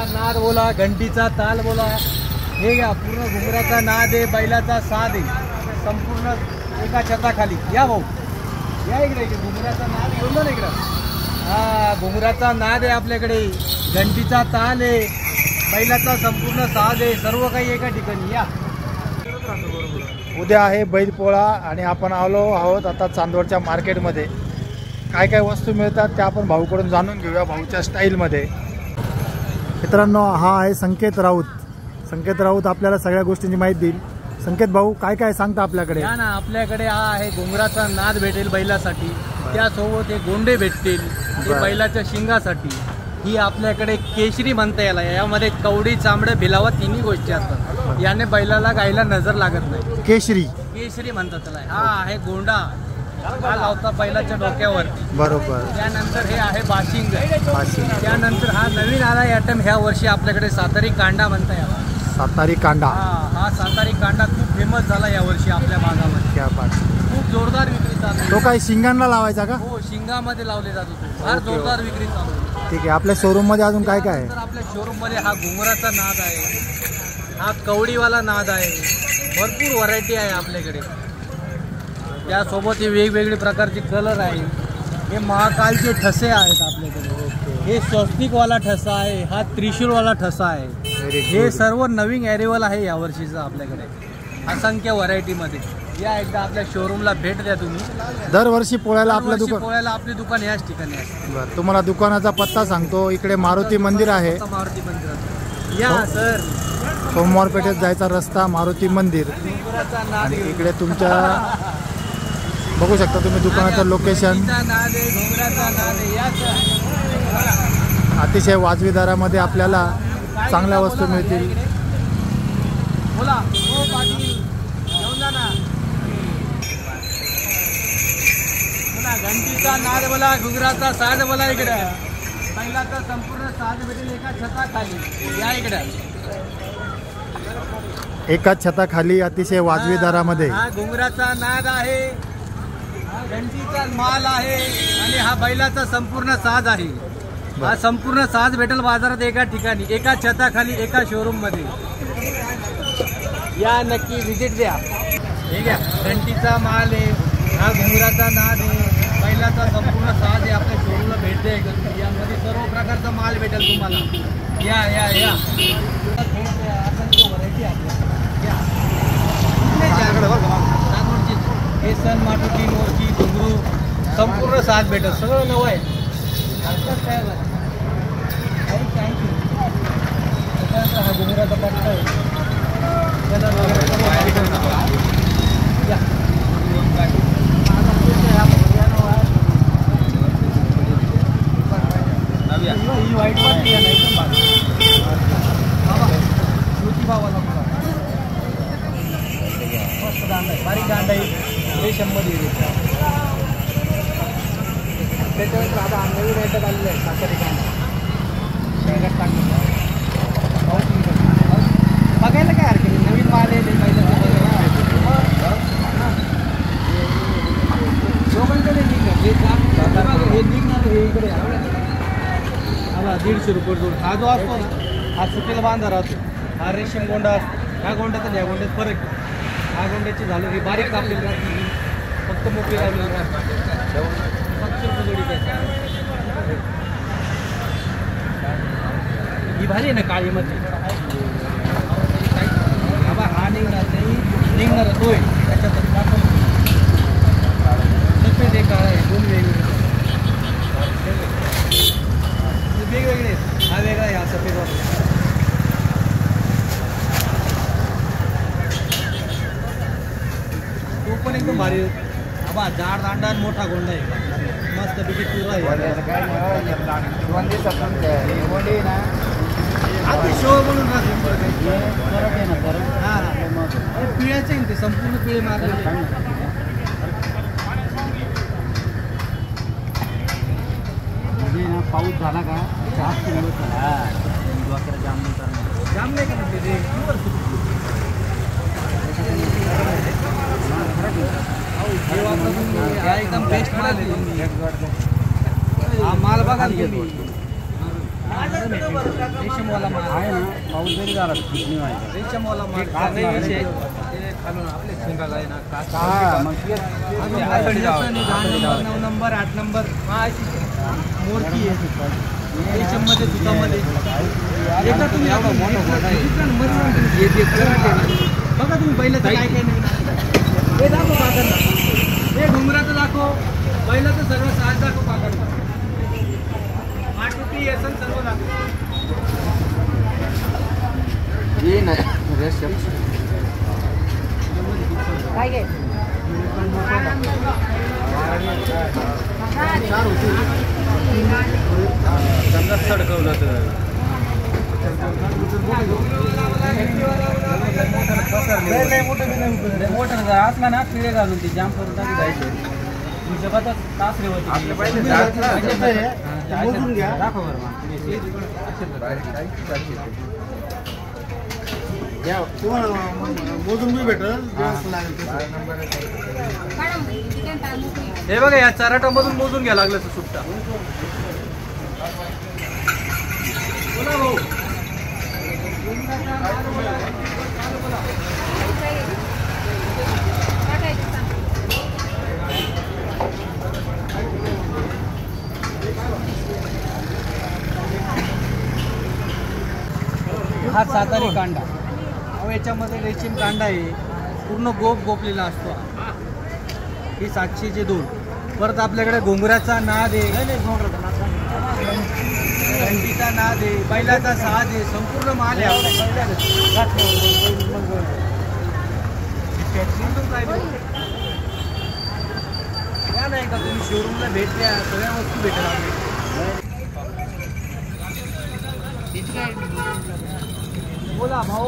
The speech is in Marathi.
घुंगराचा नाद बोला, घंटीचा ताल बोला, हे घ्या पूर्ण घुंगराचा नाद आहे, बैलाचा साद आहे, संपूर्ण एका छताखाली. या भाऊ या इकडे, घुंगराचा नाद घेऊन ना इकडं. हा घुंगराचा नाद आहे आपल्याकडे, घंटीचा ताल आहे, बैलाचा संपूर्ण साज आहे, सर्व काही एका ठिकाणी. या उद्या आहे बैलपोळा आणि आपण आलो आहोत आता चांदवडच्या मार्केटमध्ये. काय काय वस्तू मिळतात त्या आपण भाऊकडून जाणून घेऊया भाऊच्या स्टाईलमध्ये. मित्रांनो हा आहे संकेत राऊत. संकेत राऊत आपल्याला सगळ्या गोष्टींची माहिती देईल. संकेत भाऊ काय काय सांगता आपल्याकडे? या ना, आपल्याकडे हा आहे घुंगराचा नाद भेटेल बैलासाठी, त्यासोबत हे गोंडे भेटतील ते बैलाच्या शिंगासाठी. ही आपल्याकडे केशरी म्हणता याला, यामध्ये कवडी चांबडे भिलावा तिन्ही गोष्टी असतात. याने बैलाला गायला नजर लागत नाही. केशरी केशरी म्हणतात त्याला. हा आहे गोंडा, हा लावता बैलाच्या डोक्यावरती. बरोबर. त्यानंतर हे आहे बाशिंग. त्यानंतर हा नवीन आला आयटम ह्या वर्षी आपल्याकडे सातारी कांडा म्हणता याला. सातारी कांडा. हा सातारी कांडा खूप फेमस झाला या वर्षी आपल्या भागामध्ये. क्या बात. खूप जोरदार विक्री चालू. तो काही शिंगांना लावायचा का? हो, शिंगामध्ये लावले जातो तो. फार जोरदार विक्री चालू. ठीक आहे. आपल्या शोरूम मध्ये अजून काय काय आहे? तर आपल्या शोरूम मध्ये हा घुंगराचा नाद आहे, हा कवडीवाला नाद आहे, भरपूर व्हरायटी आहे आपल्याकडे. त्यासोबत हे वेगवेगळे प्रकारचे कलर आहे. हे महाकालचे ठसे आहेत आपल्याकडे. हे स्वस्तिकवाला ठसा आहे, हा त्रिशूलवाला ठसा आहे. हे सर्व नवीन अॅरिवल आहे या वर्षीचं आपल्याकडे, असंख्य व्हरायटीमध्ये. या एकदा आपल्या शोरूमला भेट द्या तुम्ही. दरवर्षी पोळ्याला आपलं दुकान, पोळ्याला आपली दुकान याच ठिकाणी आहे. बरं, तुम्हाला दुकानाचा पत्ता सांगतो. इकडे मारुती मंदिर आहे. मारुती मंदिर. या सर, सोमवार पेठेत जायचा रस्ता मारुती मंदिर. आणि इकडे तुमच्या बघू शकता तुम्ही दुकानाचं लोकेशन. अतिशय वाजवी दरामध्ये आपल्याला चांगल्या वस्तू मिळतील. बोला हो पाटील, घेऊन जा ना. घंटीचा नाद बोला, घुंगराचा साज बोला. इकडे पहिलाचा संपूर्ण साज भेटेल एका छताखाली. या इकडे एकाच छताखाली अतिशय वाजवी दरामध्ये. हा घुंगराचा नाद आहे, हा घंटीचा माल आहे आणि हा बैलाचा संपूर्ण साज आहे. हा संपूर्ण साज भेटेल बाजारात एका ठिकाणी, एका छताखाली, एका शोरूम मध्ये. या नक्की विजिट द्या. हे घ्या, घंटीचा माल आहे, हा घुंगराचा नाद आहे, बैलाचा संपूर्ण साज आहे. आपल्या शोरूमला भेट द्या. यामध्ये सर्व प्रकारचा माल भेटेल तुम्हाला. या या या व्हरायटी हे सण माटुकी, मोरची, घुंगरू संपूर्ण साज भेटेल. सगळं नवं आहे. हा घुंगराचा पट्टा आहे. ही वाईट वाटते नाही भावाला मस्त दांडा आहे, बारीक दांडा आहे, रेशममध्ये. त्याच्यावर आता नवीन आयटम आलेलं आहे सातारी कांदा. शेंगात टाकून बघायला काय हरकत नाही. नवीन माल आहे ते पहिल्याचं दोघांकडे निघणार. हे निघणार हे इकडे आला 150 रुपये जोड. हा जो असतो ना, हा सुट्टीला बांधा राहतो. हा रेशीम गोंडा असतो. ह्या गोंड्यात आणि ह्या गोंड्यात फरक. ह्या गोंड्याची झालं ही बारीक कापलेली राहते, फक्त मोठी लावलेली राहते. 500 रुपये जोडी द्यायची. ही भारी आहे ना काळीमध्ये. हा निघणार नाही, निघणार तोय त्याच्यात सफेद एक काळा आहे. दोन वेगवेगळे वेगवेगळे. हा वेगळा आहे, हा सफेद वाला. तो पण एकदम भारी. आबा जाड दांडा आणि मोठा गोंडा आहे, मस्त पैकी पुरा आहे. शो म्हणून पिळ्याचे ते संपूर्ण पिळे मारले. पाऊस झाला का जास्त जाम नाही का ते एकदम बेस्ट माल. हा माल बघा रेशमवाला माल आहे ना, पाऊस जरी झाला रेशमवाला माल नाही विषय ते खालून आपले शिंगाला आहे ना नऊ नंबर 8 नंबर मोरकी आहे रेशममध्ये दुधामध्ये एकदा तुम्ही बघा तुम्ही बैलाचं काय काय नाही हे दाखव पाकडला हे डोंगराचं दाखव बैलाचं सर्व साज दाखव पाकडला माटुटी येसन सर्व दाखव ये नाही रेशम काय घे सडकवलं मोटर असला ना पिळे घालून ती जाम करून टाकी जायचे तास रे होती दाखव बरं मोजून बी भेटेल हे बघा या चराटामधून मोजून घ्या लागलं सुट्टा बोला भाऊ हा सातारी कांडा अहो याच्यामध्ये रेशीम कांडा आहे पूर्ण गोपलेला असतो ही 700चे 2 परत आपल्याकडे घोंगराचा नाद आहे घंटीचा नाद आहे बैलाचा साज आहे संपूर्ण माल आहे या नाही का तुम्ही शोरूमला भेट द्या सगळ्या वस्तू भेटेल बोला भाऊ